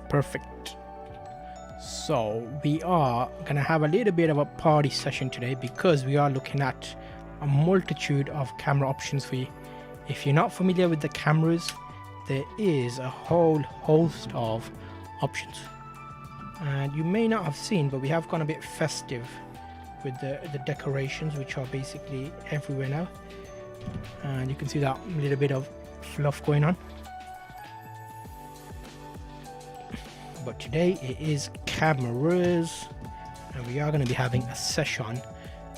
Perfect. So we are gonna have a little bit of a party session today because we are looking at a multitude of camera options for you. If you're not familiar with the cameras, there is a whole host of options, and you may not have seen, but we have gone a bit festive with the decorations, which are basically everywhere now, and you can see that little bit of fluff going on. But today it is cameras, and we are going to be having a session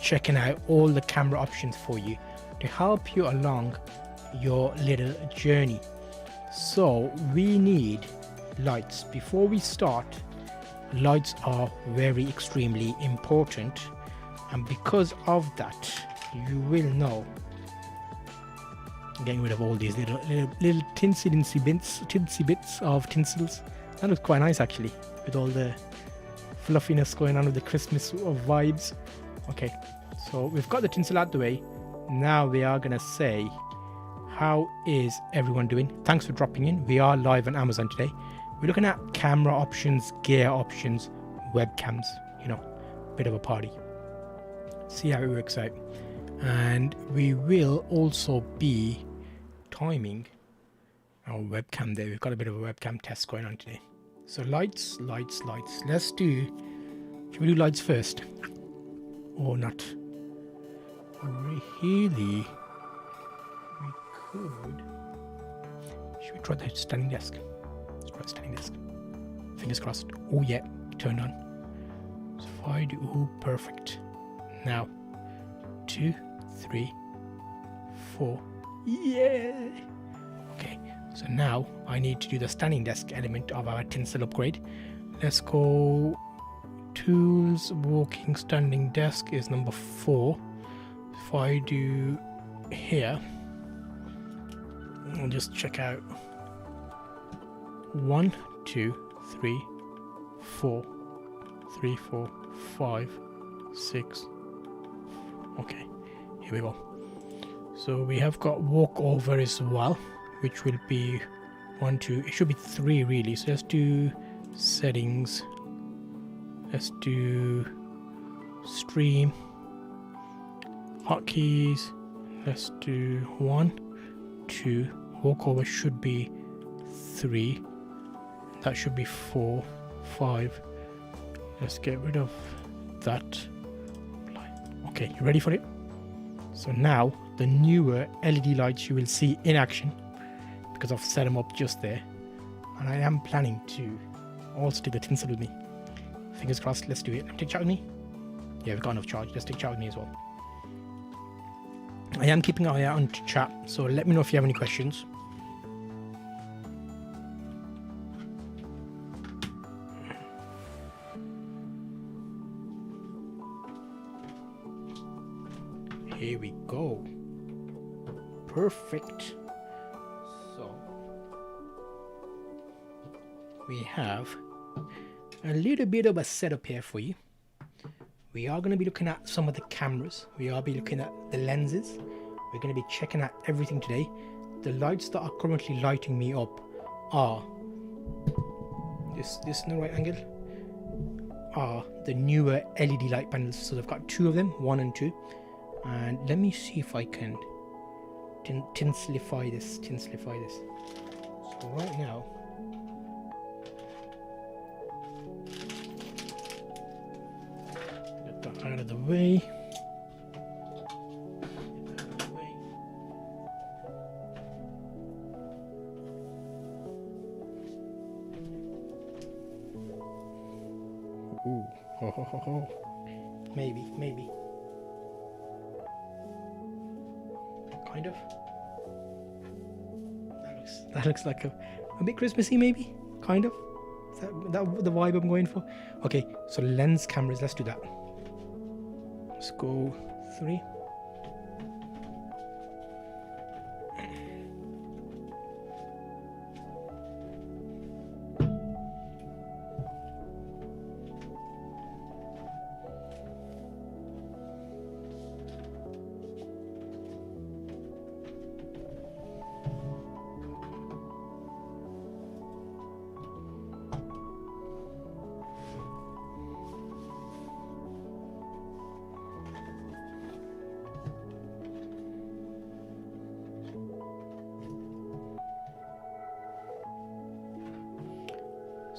checking out all the camera options for you to help you along your little journey. So we need lights. Before we start, lights are very extremely important, and because of that, you will know, getting rid of all these little tinsy bits of tinsels. That looks quite nice actually, with all the fluffiness going on with the Christmas vibes. Okay, so we've got the tinsel out the way. Now we are gonna say, how is everyone doing? Thanks for dropping in. We are live on Amazon today. We're looking at camera options, gear options, webcams, you know, bit of a party. See how it works out. And we will also be timing our webcam there. We've got a bit of a webcam test going on today. So lights. Should we do lights first? Or not? Really? We could. Should we try the standing desk? Let's try the standing desk. Fingers crossed. Oh yeah, turned on. So if I do, oh perfect. Now, 2, 3, 4. Yeah! Okay, so now I need to do the standing desk element of our tinsel upgrade. Let's go tools, walking standing desk is number 4. If I do here, I'll just check out 1, 2, 3, 4, 3, 4, 5, 6. Okay, here we go. So we have got walkover as well, which will be 1, 2, it should be 3 really. So let's do settings, let's do stream, hotkeys, let's do 1, 2, walkover should be 3, that should be 4, 5, let's get rid of that. Okay, you ready for it? So now the newer LED lights you will see in action, because I've set them up just there, and I am planning to also do the tinsel with me. Fingers crossed, let's do it. Take charge with me. Yeah, we've got enough charge. Let's take charge with me as well. I am keeping an eye out on chat, so let me know if you have any questions. Here we go. Perfect. So we have a little bit of a setup here for you. We are going to be looking at some of the cameras. We are be looking at the lenses. We're going to be checking out everything today. The lights that are currently lighting me up are this in the right angle are the newer LED light panels. So they've got 2 of them, 1 and 2. And let me see if I can tinselify this. So right now, get that out of the way. Ooh, ho. Maybe. Kind of. That looks like a bit Christmassy, maybe. Kind of. Is that the vibe I'm going for? Okay, so lens cameras. Let's do that. Let's go 3.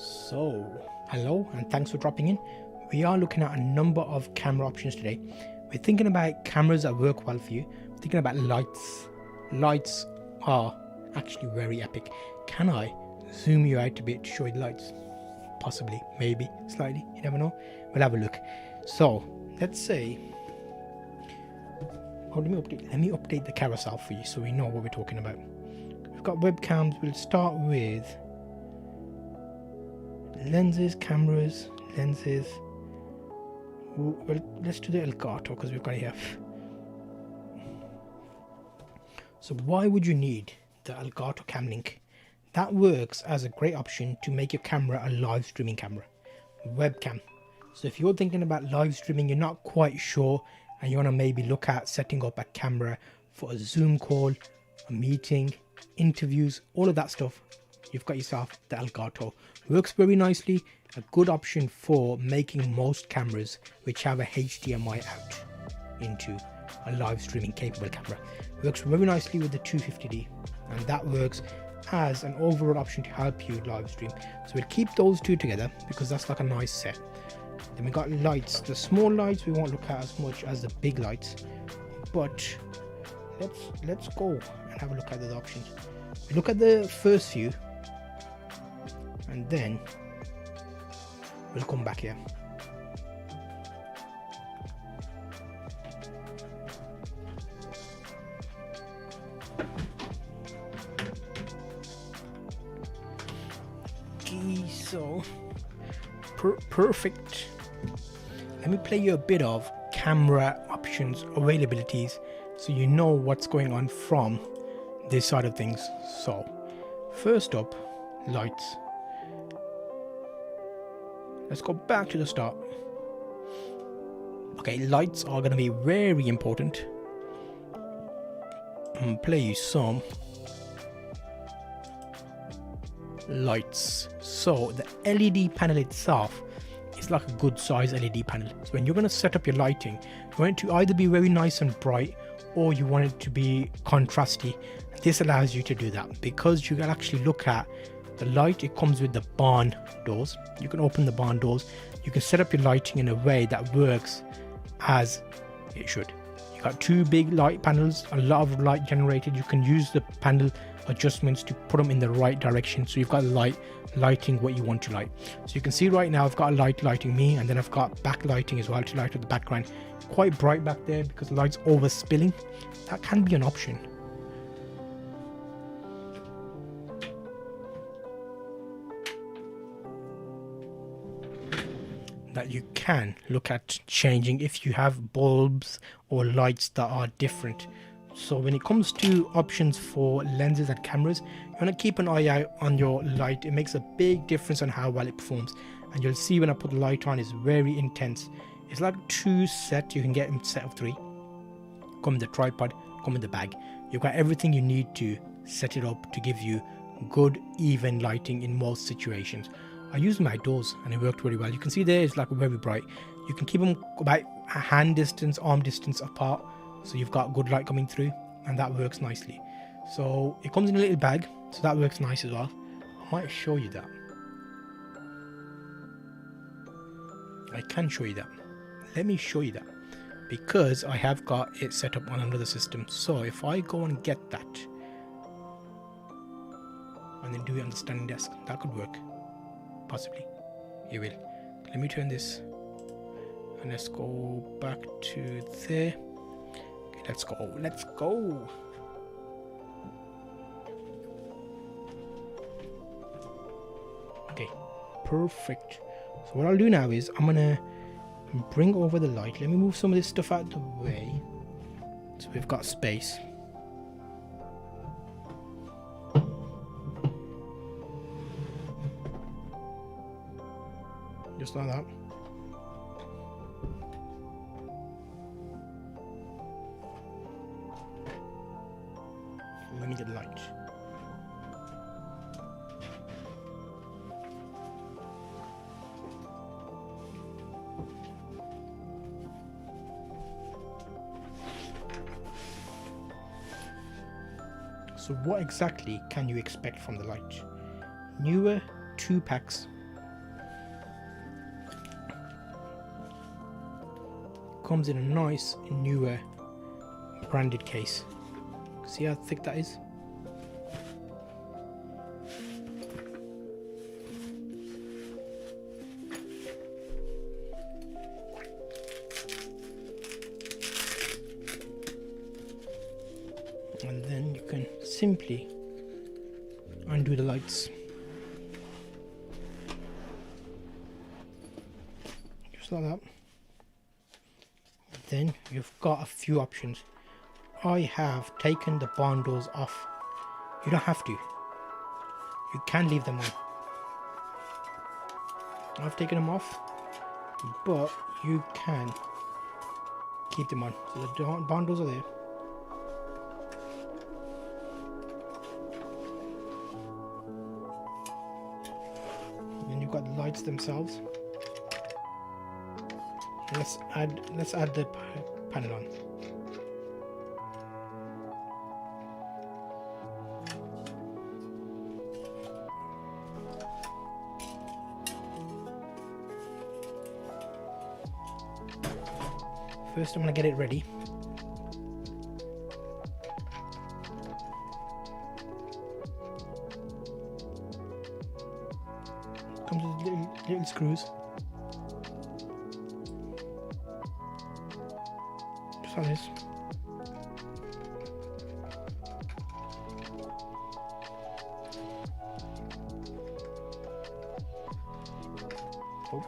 So, hello and thanks for dropping in. We are looking at a number of camera options today. We're thinking about cameras that work well for you. We're thinking about lights. Lights are actually very epic. Can I zoom you out a bit to show you the lights? Possibly, maybe, slightly, you never know. We'll have a look. So, let's say, let me update the carousel for you so we know what we're talking about. We've got webcams. We'll start with lenses, cameras, lenses. Well, let's do the Elgato because we've got it here. So why would you need the Elgato Cam Link? That works as a great option to make your camera a live streaming camera. Webcam. So if you're thinking about live streaming, you're not quite sure, and you want to maybe look at setting up a camera for a Zoom call, a meeting, interviews, all of that stuff, you've got yourself the Elgato. Works very nicely, a good option for making most cameras which have a HDMI out into a live streaming capable camera. Works very nicely with the 250D, and that works as an overall option to help you live stream. So we'll keep those two together because that's like a nice set. Then we got lights. The small lights we won't look at as much as the big lights, but let's go and have a look at the options. We look at the first few and then we'll come back here. Okay, so perfect. Let me play you a bit of camera options availabilities so you know what's going on from this side of things. So first up, lights. Let's go back to the start. Okay, lights are going to be very important. I'm going to play you some lights. So the LED panel itself is like a good size LED panel. So when you're going to set up your lighting, you want it to either be very nice and bright or you want it to be contrasty. This allows you to do that because you can actually look at the light. It comes with the barn doors. You can open the barn doors. You can set up your lighting in a way that works as it should. You got two big light panels, a lot of light generated. You can use the panel adjustments to put them in the right direction, so you've got lighting what you want to light. So you can see right now I've got a light lighting me, and then I've got backlighting as well to light up the background. Quite bright back there because the light's overspilling. That can be an option. That you can look at changing if you have bulbs or lights that are different. So when it comes to options for lenses and cameras, you want to keep an eye out on your light. It makes a big difference on how well it performs, and you'll see when I put the light on, it's very intense. It's like 2 sets. You can get a set of 3. Come with the tripod, come with the bag. You've got everything you need to set it up to give you good even lighting in most situations. I used my doors and it worked really well. You can see there it's like very bright. You can keep them about a hand distance, arm distance apart, so you've got good light coming through, and that works nicely. So it comes in a little bag, so that works nice as well. I might show you that. I can show you that. Let me show you that because I have got it set up on another system. So if I go and get that and then do it on the standing desk, that could work. Possibly. It will. Let me turn this and let's go back to there. Okay, let's go. Okay, perfect. So what I'll do now is I'm gonna bring over the light. Let me move some of this stuff out of the way so we've got space. Just like that. Let me get the light. So what exactly can you expect from the light? Newer 2 packs comes in a nice newer branded case. See how thick that is? And then you can simply undo the lights. Just like that. Then you've got a few options. I have taken the barn doors off. You don't have to. You can leave them on. I've taken them off, but you can keep them on. So the barn doors are there. And you've got the lights themselves. Let's add the panel on. First I'm going to get it ready. Comes with little screws. Just like this. Oh.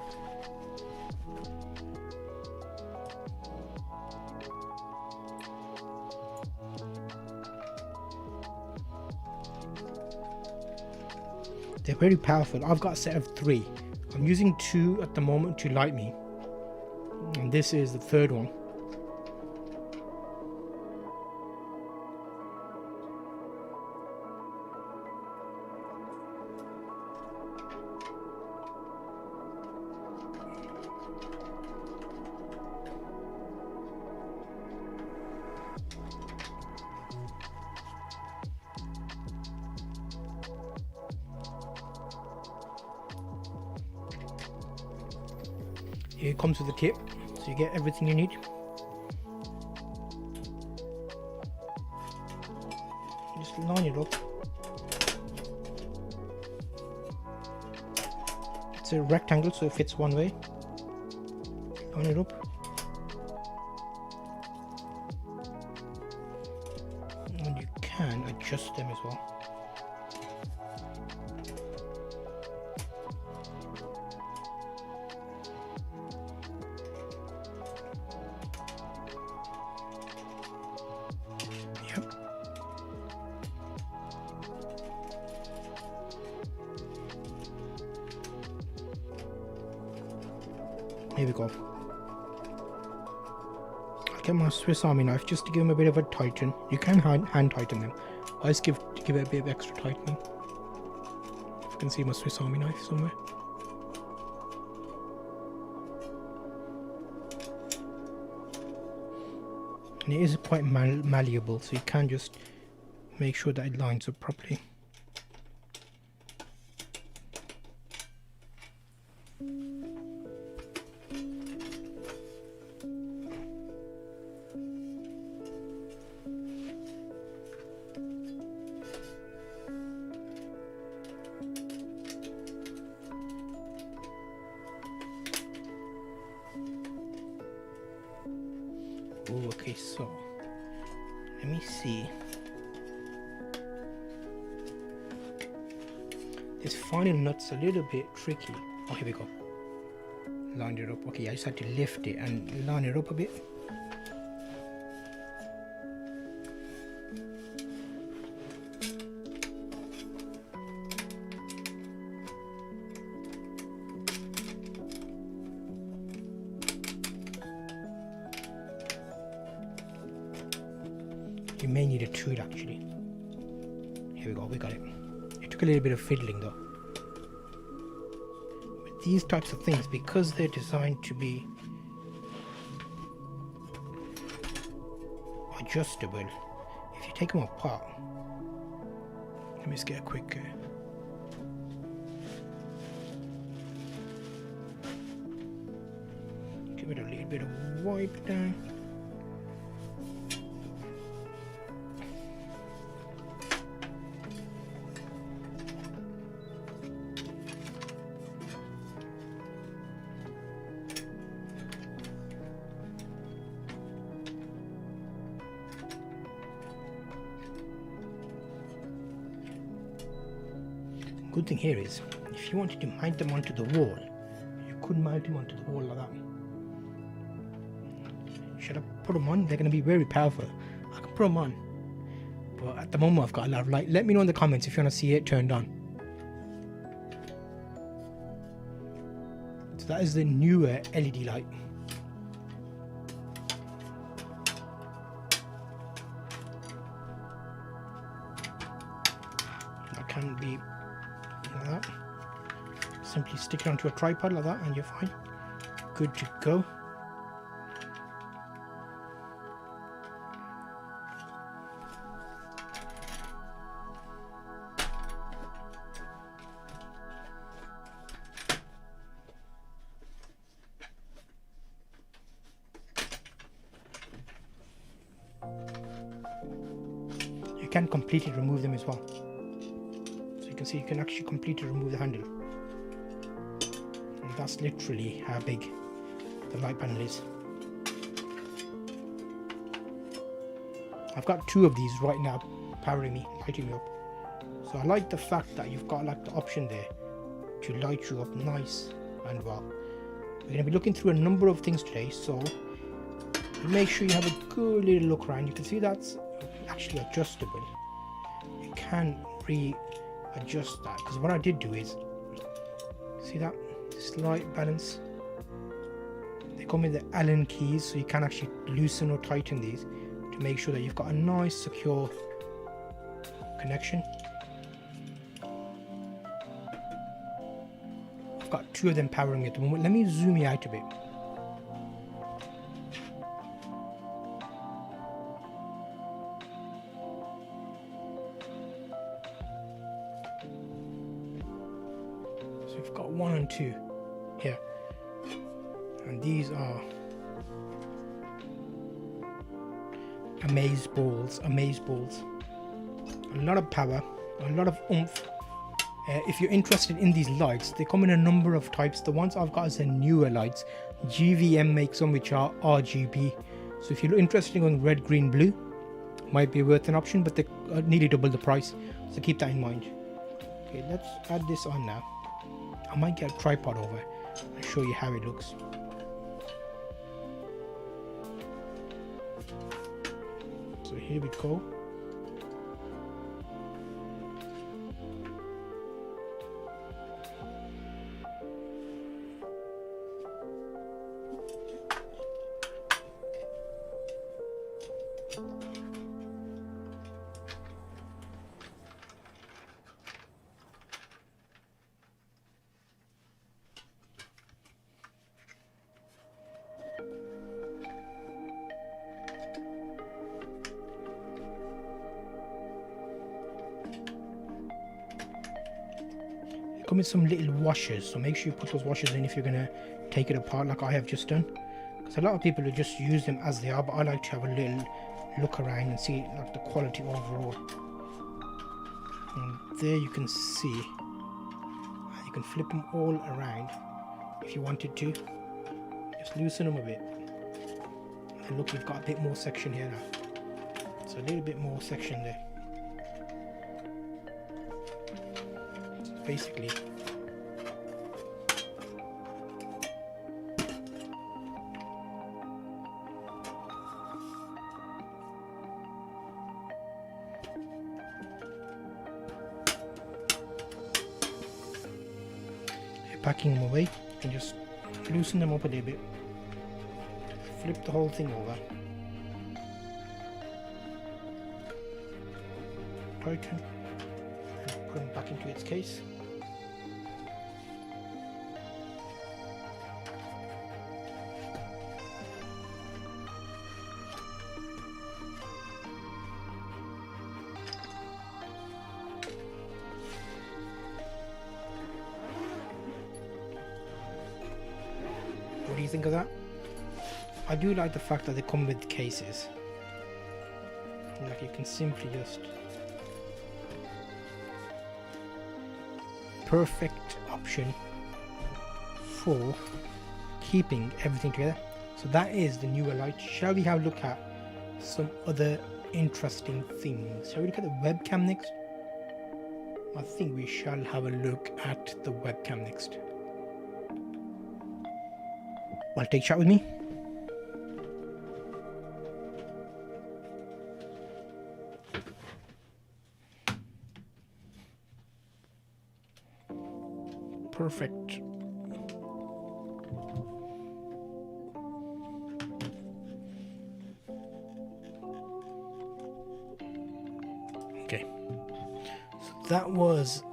They're very powerful. I've got a set of 3. I'm using 2 at the moment to light me, and this is the 3rd one. It comes with a kit, so you get everything you need. Just line it up. It's a rectangle, so it fits one way. Line it up. And you can adjust them as well. Here we go. I'll get my Swiss Army knife just to give them a bit of a tighten. You can hand tighten them. I just give it a bit of extra tightening. If you can see my Swiss Army knife somewhere. And it is quite malleable, so you can just make sure that it lines up properly. Oh, okay, so let me see. This finding nuts a little bit tricky. Oh, here we go. Line it up. Okay, I just had to lift it and line it up a bit. You may need a tool actually. Here we go, we got it. It took a little bit of fiddling though. With these types of things, because they're designed to be adjustable, if you take them apart, let me just get a quick give it give it a little bit of wipe down. Good thing here is, if you wanted to mount them onto the wall, you could mount them onto the wall like that. Should I put them on? They're going to be very powerful. I can put them on, but at the moment I've got a lot of light. Let me know in the comments if you want to see it turned on. So that is the newer LED light. That can be like that. Simply stick it onto a tripod like that and you're fine. Good to go. You can completely remove them as well. So you can see you can actually completely remove the handle. And that's literally how big the light panel is. I've got two of these right now powering me, lighting me up. So I like the fact that you've got like the option there to light you up nice and well. We're going to be looking through a number of things today, so make sure you have a good little look around. You can see that's actually adjustable. You can readjust that, because what I did do is, see that slight balance, they come with the Allen keys, so you can actually loosen or tighten these to make sure that you've got a nice secure connection. I've got two of them powering at the moment. Let me zoom you out a bit. So we've got 1 and 2 here, and these are amaze balls. A lot of power, a lot of oomph. If you're interested in these lights, they come in a number of types. The ones I've got is the newer lights. GVM makes them, which are RGB. So if you're interested in going red, green, blue, might be worth an option, but they nearly double the price. So keep that in mind. Okay, let's add this on now. I might get a tripod over and show you how it looks. So here we go. Come with some little washers, so make sure you put those washers in if you're going to take it apart like I have just done, because a lot of people will just use them as they are, but I like to have a little look around and see like the quality overall. And there you can see you can flip them all around if you wanted to. Just loosen them a bit, and look, you've got a bit more section here now, so a little bit more section there. Basically, you're packing them away and just loosen them up a little bit, flip the whole thing over, tighten, and put them back into its case. What do you think of that? I do like the fact that they come with cases. Like you can simply just perfect option for keeping everything together. So that is the newer light. Shall we have a look at some other interesting things? Shall we look at the webcam next? I think we shall have a look at the webcam next. Well, take a shot with me. Perfect. Okay. So that was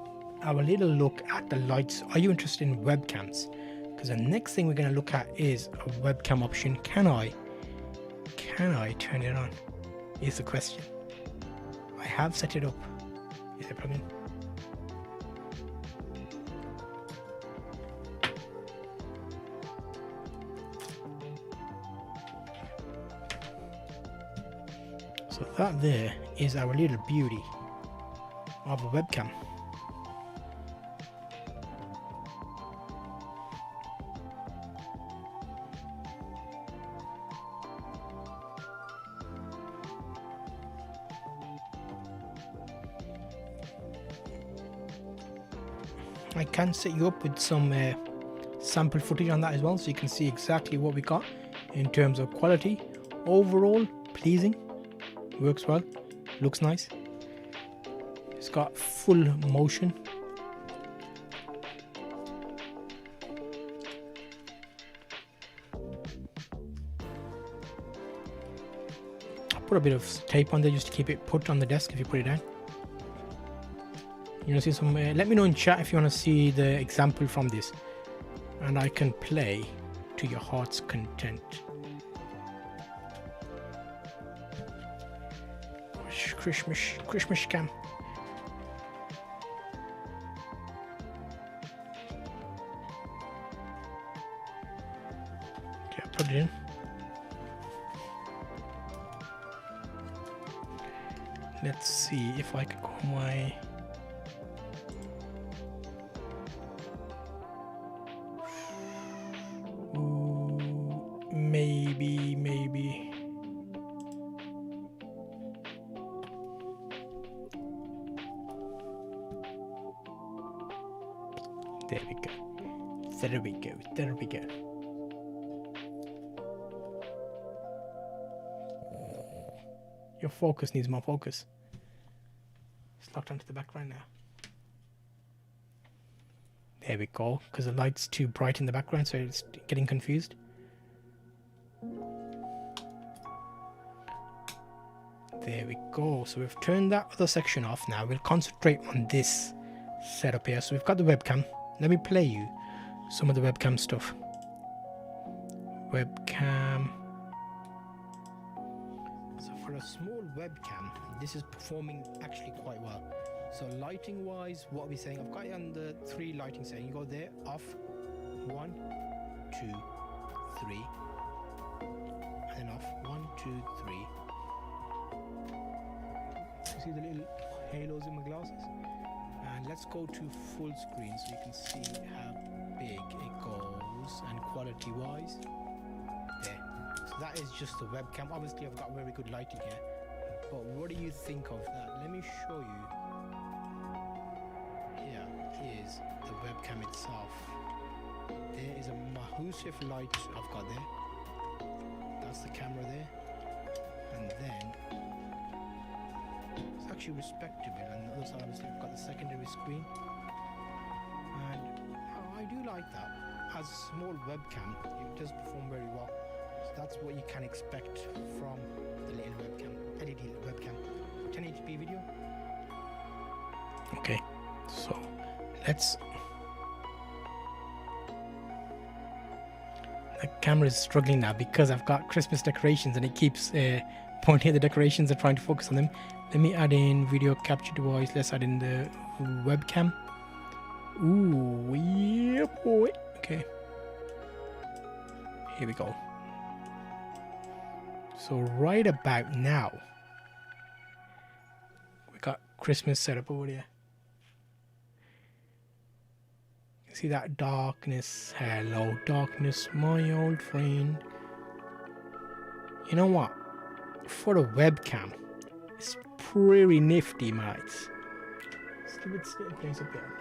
our little look at the lights. Are you interested in webcams? Because the next thing we're going to look at is a webcam option. Can I turn it on? Is the question. I have set it up. Is there a problem? So that there is our little beauty of a webcam. I can set you up with some sample footage on that as well, so you can see exactly what we got in terms of quality. Overall, pleasing, works well, looks nice. It's got full motion. I'll put a bit of tape on there just to keep it put on the desk if you put it down. You know, see some. Let me know in chat if you want to see the example from this, and I can play to your heart's content. Christmas cam. Okay, I'll put it in. Let's see if I can go my. Maybe. There we go. Your focus needs more focus. It's locked onto the background now. There we go, because the light's too bright in the background, so it's getting confused. There we go. So we've turned that other section off now. We'll concentrate on this setup here. So we've got the webcam. Let me play you some of the webcam stuff. Webcam. So for a small webcam, this is performing actually quite well. So lighting wise, what are we saying? I've got it on the 3 lighting setting. You go there, off, 1, 2, 3, and then off, 1, 2, 3. You see the little halos in my glasses? And let's go to full screen so you can see how big it goes and quality wise. There. So that is just the webcam. Obviously I've got very good lighting here. But what do you think of that? Let me show you. Here is the webcam itself. There is a massive light I've got there. That's the camera there. And then it's actually respectable, and also obviously I've got the secondary screen, and I do like that. As a small webcam, it does perform very well. So that's what you can expect from the little webcam, LED webcam. 1080p video. Okay, so let's. The camera is struggling now because I've got Christmas decorations and it keeps pointing at the decorations and trying to focus on them. Let me add in video capture device. Let's add in the webcam. Ooh, yeah, boy. Okay. Here we go. So right about now, we got Christmas set up over there. You see that darkness? Hello, darkness, my old friend. You know what? For a webcam, it's pretty nifty, mates. Let's give it a place up here.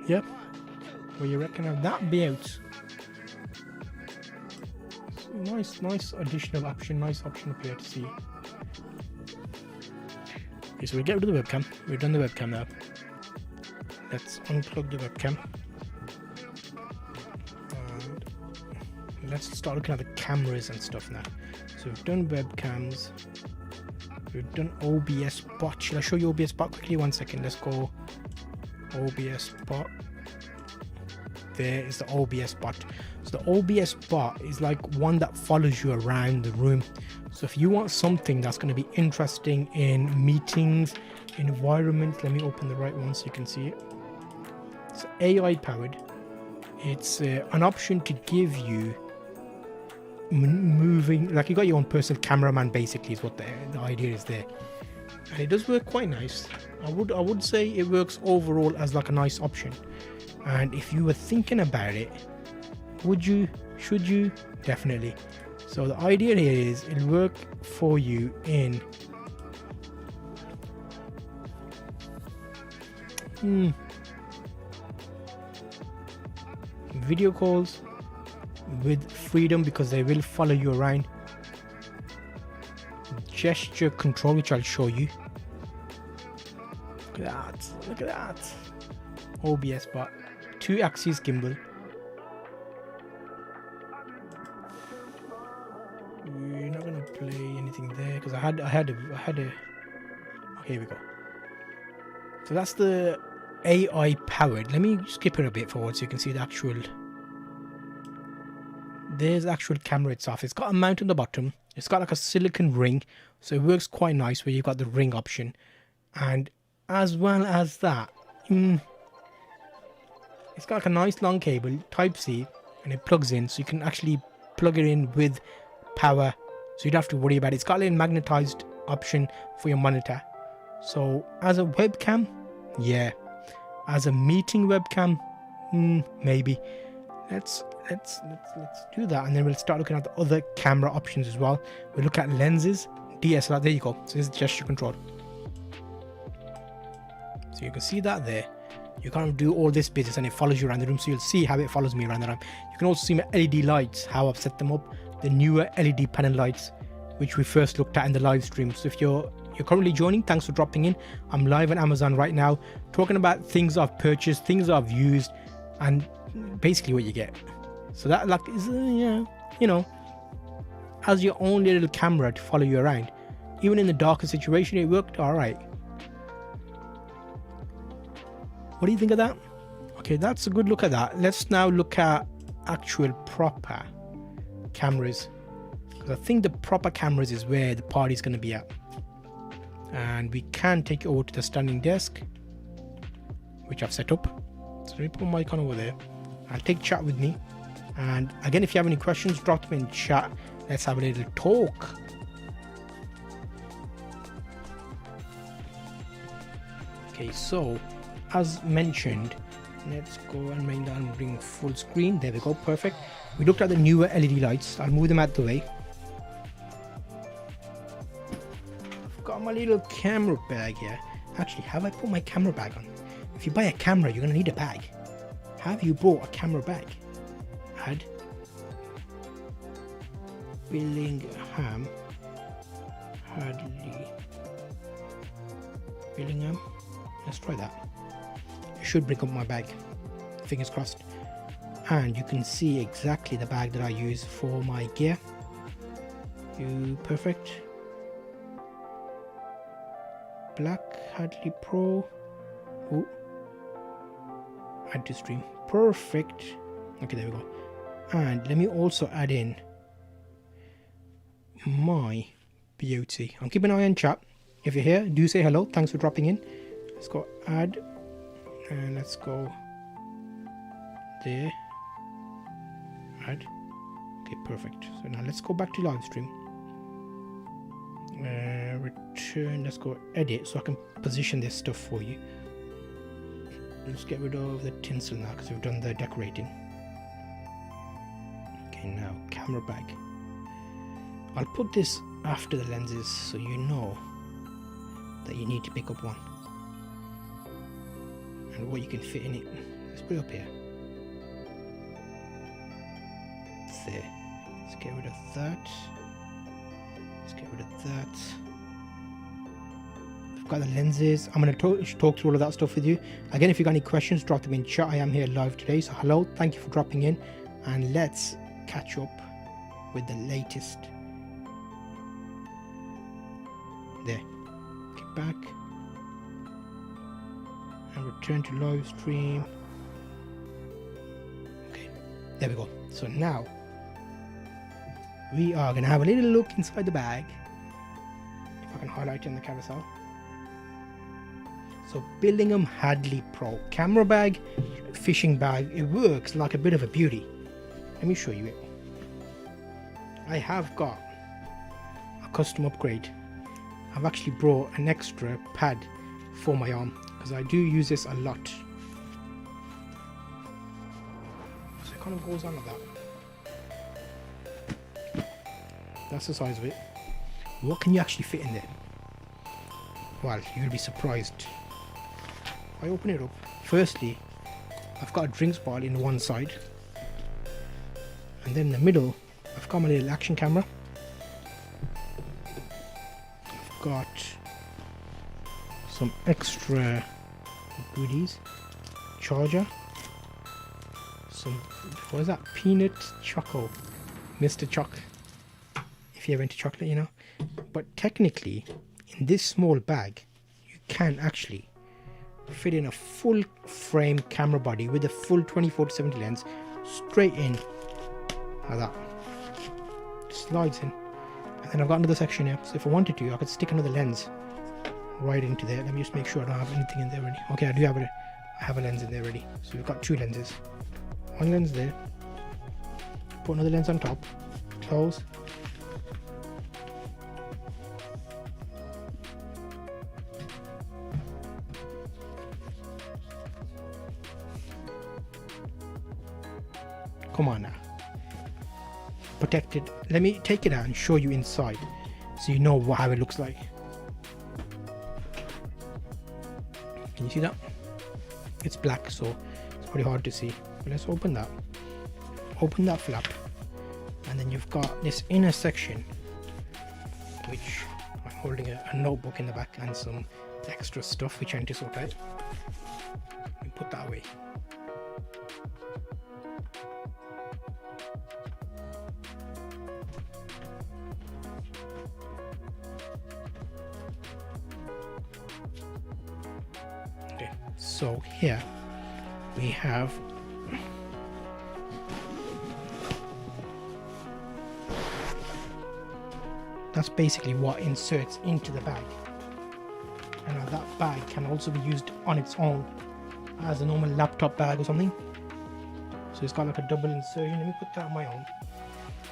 Yep. What you reckon of that build? Nice additional option, nice option up here to see. Okay, so we get rid of the webcam. We've done the webcam now. Let's unplug the webcam. And let's start looking at the cameras and stuff now. So we've done webcams. We've done OBS Spot. Should I show you OBS Spot quickly? 1 second. Let's go OBS Spot. There is the OBS Spot. So the OBS Spot is like one that follows you around the room. So if you want something that's going to be interesting in meetings, environments, let me open the right one so you can see it. It's AI powered. It's an option to give you moving, like you got your own personal cameraman basically is what the idea is there. And it does work quite nice. I would say it works overall as like a nice option. And if you were thinking about it, would you, should you? Definitely. So the idea here is it'll work for you in video calls with freedom because they will follow you around. Gesture control, which I'll show you. Look at that. Look at that. OBS Spot. 2-axis gimbal. We're not gonna play anything there because I had a okay, here we go. So that's the AI powered. Let me skip it a bit forward so you can see the actual. There's the actual camera itself. It's got a mount on the bottom. It's got like a silicone ring, so it works quite nice where you've got the ring option. And as well as that, it's got like a nice long cable, Type-C, and it plugs in, so you can actually plug it in with power, so you don't have to worry about it. It's got a little magnetized option for your monitor. So as a webcam, yeah. As a meeting webcam, maybe. Let's do that, and then we'll start looking at the other camera options as well. We'll look at lenses, DSLR. There you go. So this is gesture control. So you can see that there. You kind of do all this business and it follows you around the room, so you'll see how it follows me around the room. You can also see my LED lights, how I've set them up, the newer LED panel lights, which we first looked at in the live stream. So if you're currently joining, thanks for dropping in. I'm live on Amazon right now, talking about things I've purchased, things I've used, and basically what you get. So that like is you know, as your own little camera to follow you around. Even in the darker situation, it worked all right. What do you think of that? Okay, that's a good look at that. Let's now look at actual proper cameras, because I think the proper cameras is where the party's going to be at. And we can take it over to the standing desk, which I've set up. So let me put my mic on over there. I'll take chat with me. And again, if you have any questions, drop them in chat. Let's have a little talk. Okay, so as mentioned, let's go and make that bring full screen. There we go, perfect. We looked at the newer LED lights. I'll move them out the way. I've got my little camera bag here. Actually, have I put my camera bag on? If you buy a camera, you're gonna need a bag. Have you brought a camera bag? Add Billingham, Billingham. Let's try that. It should bring up my bag. Fingers crossed. And you can see exactly the bag that I use for my gear. Perfect. Black Hadley Pro. Ooh. Add to stream. Perfect. Okay, there we go. And let me also add in my beauty. I'm keeping an eye on chat. If you're here, do say hello. Thanks for dropping in. Let's go add, and let's go there. add. Okay, perfect. So now let's go back to live stream. Return, let's go edit so I can position this stuff for you. Let's get rid of the tinsel now because we've done the decorating. Okay, now camera bag. I'll put this after the lenses so you know that you need to pick up one and what you can fit in it. Let's put it up here. There. Let's get rid of that. Let's get rid of that. I've got the lenses. I'm going to talk through all of that stuff with you. Again, if you've got any questions, drop them in chat. I am here live today. So hello, thank you for dropping in. And let's catch up with the latest. There. Get back. And return to live stream. Okay, there we go. So now we are going to have a little look inside the bag. If I can highlight it in the carousel. So Billingham Hadley Pro camera bag, fishing bag. It works like a bit of a beauty. Let me show you it. I have got a custom upgrade. I've actually brought an extra pad for my arm because I do use this a lot. So it kind of goes on like that. That's the size of it. What can you actually fit in there? Well, you'll be surprised. I open it up. Firstly, I've got a drinks bottle in one side, and then in the middle I've got my little action camera. I've got some extra goodies, charger, some, what is that, peanut choco, Mr. Choc, if you're into chocolate, you know. But technically in this small bag you can actually fit in a full frame camera body with a full 24-70 lens straight in like that. Slides in, and then I've got another section here, so if I wanted to I could stick another lens right into there. Let me just make sure I don't have anything in there already. Okay, I have a lens in there already. So we've got two lenses, one lens there, put another lens on top, close, come on now, protected. Let me take it out and show you inside so you know how it looks like. Can you see that? It's black, so it's pretty hard to see. But let's open that flap, and then you've got this inner section which I'm holding a notebook in the back and some extra stuff which I need to sort out and put that away. So here we have that's basically what inserts into the bag, and now that bag can also be used on its own as a normal laptop bag or something. So it's got like a double insertion. Let me put that on my own,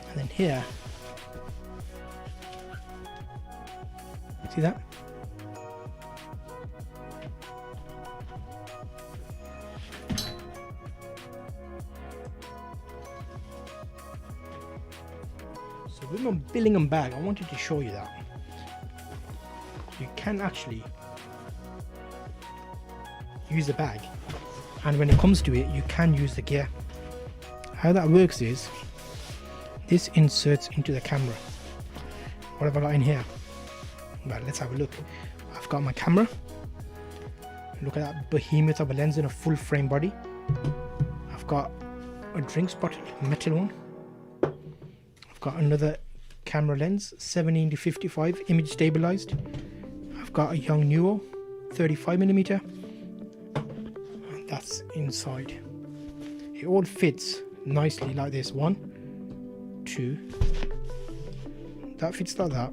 and then here, see that? With my Billingham bag, I wanted to show you that you can actually use the bag, and when it comes to it you can use the gear. How that works is this inserts into the camera. What have I got in here? Well, let's have a look. I've got my camera. Look at that behemoth of a lens in a full frame body. I've got a drinks bottle, metal one. I've got another camera lens, 17-55 image stabilized. I've got a Young Nuo 35mm, and that's inside. It all fits nicely like this. 1, 2, that fits like that,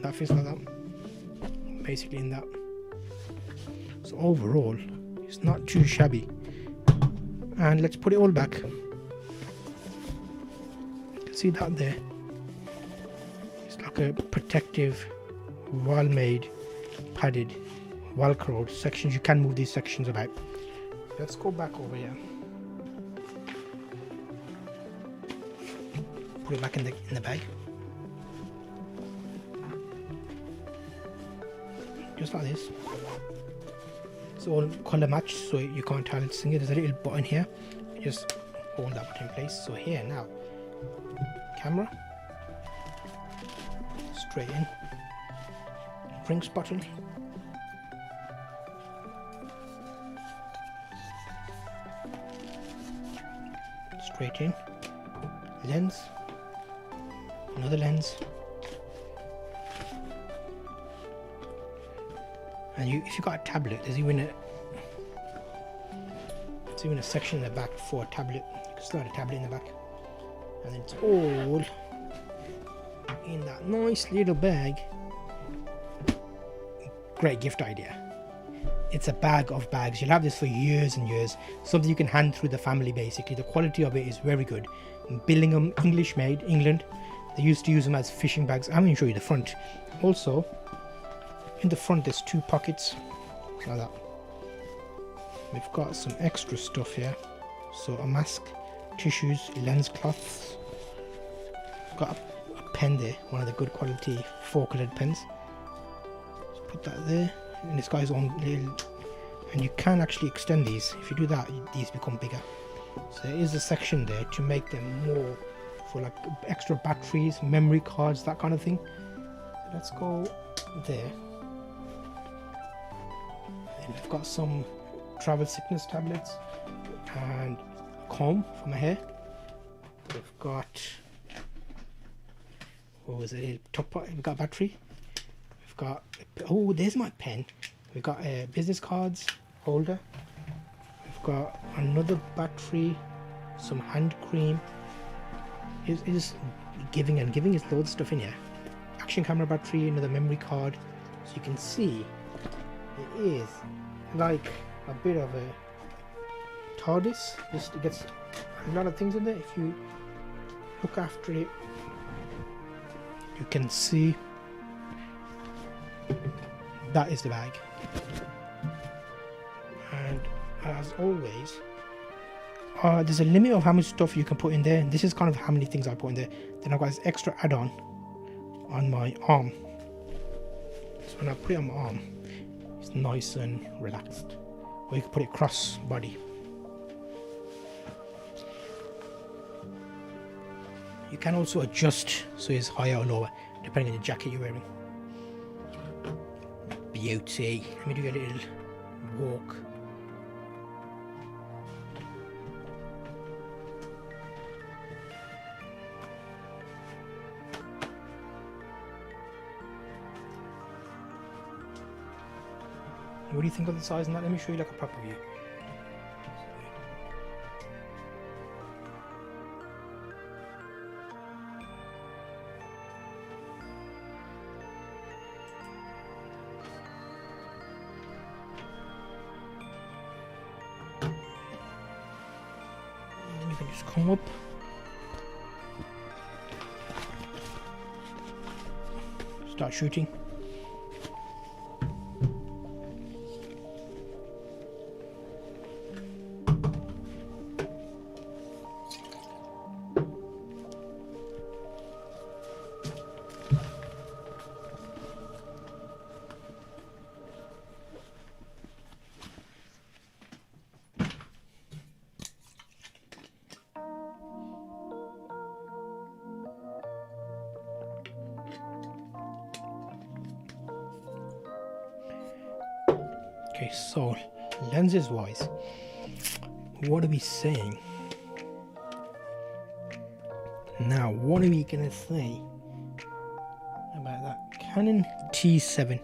that fits like that, basically in that. So overall it's not too shabby. And let's put it all back. See that there? It's like a protective, well-made, padded, velcroed sections. You can move these sections about. Let's go back over here. Put it back in the bag. Just like this. It's all color matched, so you can't tell it's single. There's a little button here. You just hold that button in place. So here now, camera, straight in, drinks button, straight in, lens, another lens, and if you've got a tablet, there's even a section in the back for a tablet. You can slide a tablet in the back, and then it's all in that nice little bag. Great gift idea. It's a bag of bags. You'll have this for years and years. Something you can hand through the family, basically. The quality of it is very good. In Billingham, English made, England. They used to use them as fishing bags. I'm going to show you the front. Also, in the front there's 2 pockets like that. We've got some extra stuff here. So a mask, tissues, lens cloths. Got a pen there, one of the good quality 4-colored pens. Just put that there. And this guy's on little, and you can actually extend these. If you do that, these become bigger. So there is a section there to make them more for like extra batteries, memory cards, that kind of thing. So let's go there. And I've got some travel sickness tablets and a comb for my hair. We've got, what was it? Top part. We've got battery. We've got, oh, there's my pen. We've got a business cards holder. We've got another battery, some hand cream. It is giving and giving. Is loads of stuff in here. Action camera battery, another memory card. So you can see it is like a bit of a TARDIS. Just it gets a lot of things in there. If you look after it, you can see that is the bag. And as always, there's a limit of how much stuff you can put in there. This is kind of how many things I put in there. Then I've got this extra add-on on my arm. So when I put it on my arm, it's nice and relaxed. Or you can put it cross body. You can also adjust so it's higher or lower depending on the jacket you're wearing. Beauty. Let me do a little walk. What do you think of the size of that? Let me show you like a proper view. And then you can just come up. Start shooting. Okay, so lenses wise, what are we saying? Now, what are we gonna say about that Canon T7?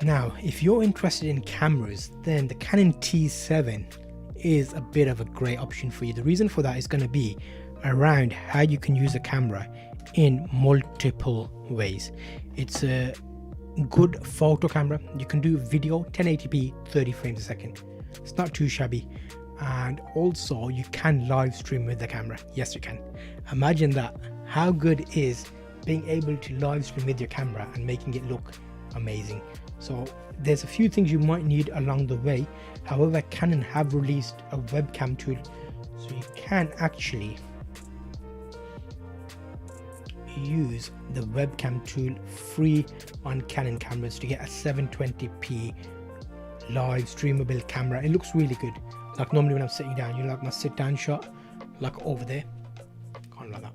Now, if you're interested in cameras, then the Canon T7 is a bit of a great option for you. The reason for that is going to be around how you can use a camera in multiple ways. It's a good photo camera. You can do video 1080p 30 frames a second. It's not too shabby. and also you can live stream with the camera. Yes, you can. Imagine that. How good is being able to live stream with your camera and making it look amazing? So there's a few things you might need along the way. However, Canon have released a webcam tool, so you can actually use the webcam tool free on Canon cameras to get a 720p live streamable camera. It looks really good. Like normally when I'm sitting down, you like my sit down shot, like over there, kind of like that.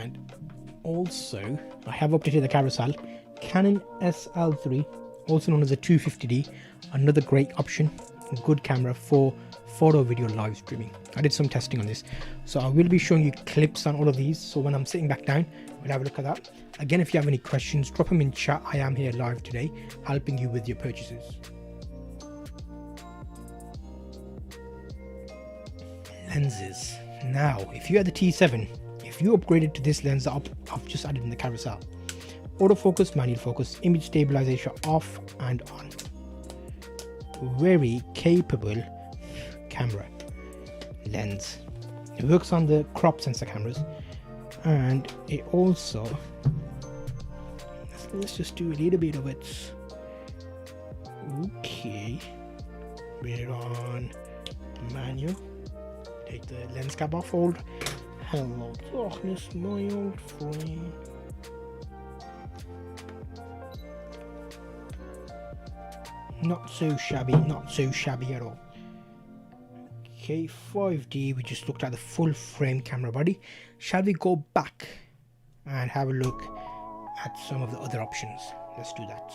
And also I have updated the carousel. Canon SL3, also known as a 250D, another great option, good camera for photo video live streaming. I did some testing on this, so I will be showing you clips on all of these, so when I'm sitting back down we'll have a look at that. Again, if you have any questions, drop them in chat. I am here live today helping you with your purchases. Lenses. Now if you had the T7, if you upgraded to this lens that I've just added in the carousel, autofocus, manual focus, image stabilization off and on, very capable camera lens. It works on the crop sensor cameras, and it also, let's just do a little bit of it. Okay, bring it on manual, take the lens cap off. Hello darkness, my old friend. Not so shabby, not so shabby at all. Okay, 5D, we just looked at the full frame camera body. Shall we go back and have a look at some of the other options? Let's do that.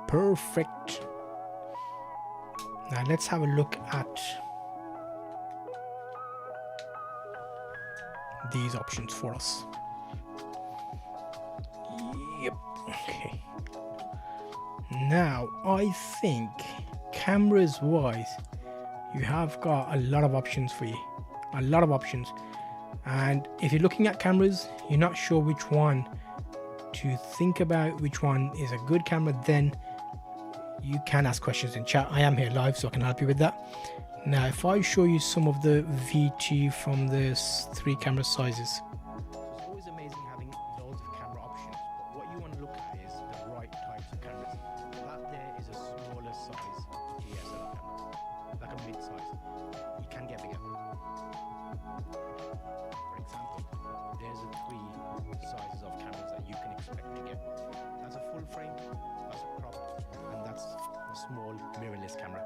Perfect. Now let's have a look at these options for us. Yep. Okay. Now I think cameras wise, you have got a lot of options for you. A lot of options. And if you're looking at cameras, you're not sure which one to think about, which one is a good camera, then you can ask questions in chat. I am here live, so I can help you with that. Now if I show you some of the VT from the 3 camera sizes, it's always amazing having loads of camera options, but what you want to look at is the right types of cameras. That there is a smaller size DSLR camera, like a mid-size. You can get bigger. For example, there's the 3 sizes of cameras that you can expect to get. That's a full frame, that's a crop, and that's a small mirrorless camera.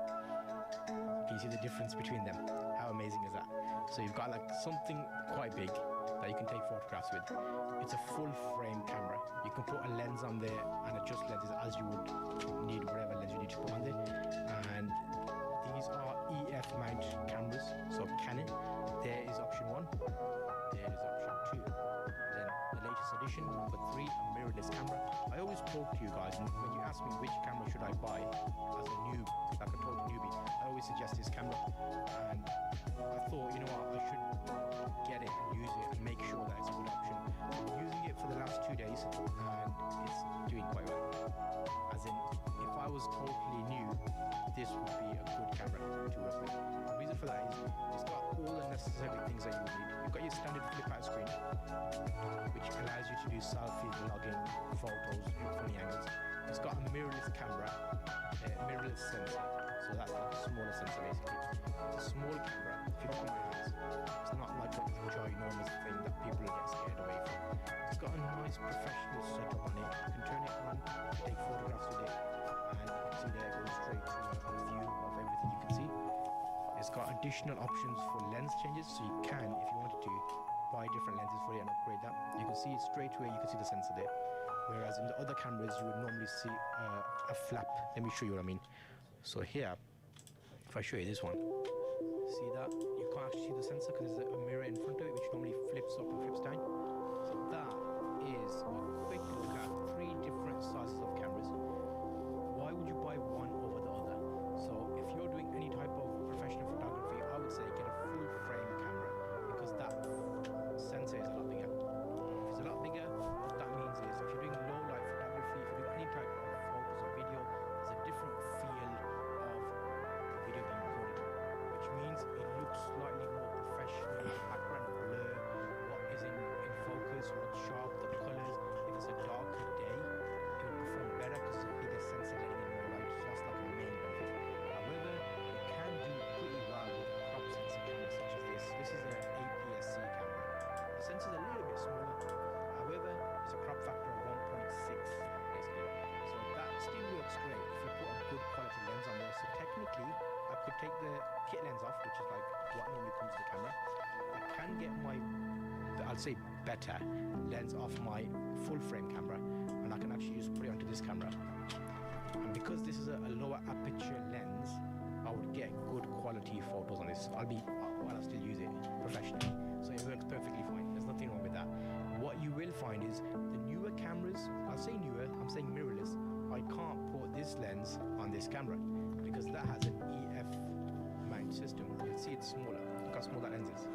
Can you see the difference between them? How amazing is that? So you've got like something quite big that you can take photographs with. It's a full frame camera. You can put a lens on there and adjust lenses as you would need, whatever lens you need to put on there. And these are EF mount cameras. So Canon, there is option 1, there is option 2. Then the latest edition, number 3, a mirrorless camera. I always talk to you guys, and when you ask me which camera should I buy as a noob, like a total newbie, I always suggest this camera. And I thought, you know what, I should get it and use it and make sure that it's a good option. I'm using it for the last 2 days and it's doing quite well. As in, if I was totally new, this would be a good camera to work with. The reason for that is it's got all the necessary things that you would need. You've got your standard flip out screen, which allows you to do selfies, vlogging, photos, funny angles. It's got a mirrorless camera, mirrorless sensor, so that's like a smaller sensor basically. It's a small camera. If you look at my hands, it's not like a ginormous thing that people get scared away from. It's got a nice professional setup on it. You can turn it on, take photographs with it, and you can see there it goes straight to a view of everything you can see. It's got additional options for lens changes, so you can, if you wanted to, buy different lenses for it and upgrade that. You can see it straight away, you can see the sensor there. Whereas in the other cameras, you would normally see a flap. Let me show you what I mean. So here, if I show you this one, see that? You can't actually see the sensor because there's a mirror in front of it, which normally flips up and flips down. So that is a quick look at 3 different sizes of cameras. Why would you buy one over the other? So if you're doing any type of professional photography, I would say get take the kit lens off, which is like what normally comes with the camera, I can get my, I'll say better lens off my full frame camera, and I can actually just put it onto this camera. And because this is a lower aperture lens, I would get good quality photos on this. I'll still use it professionally, so it works perfectly fine. There's nothing wrong with that. What you will find is the newer cameras, I'll say newer, I'm saying mirrorless, I can't put this lens on this camera because that has an EF mount system. You can see it's smaller. Look how small that lens is.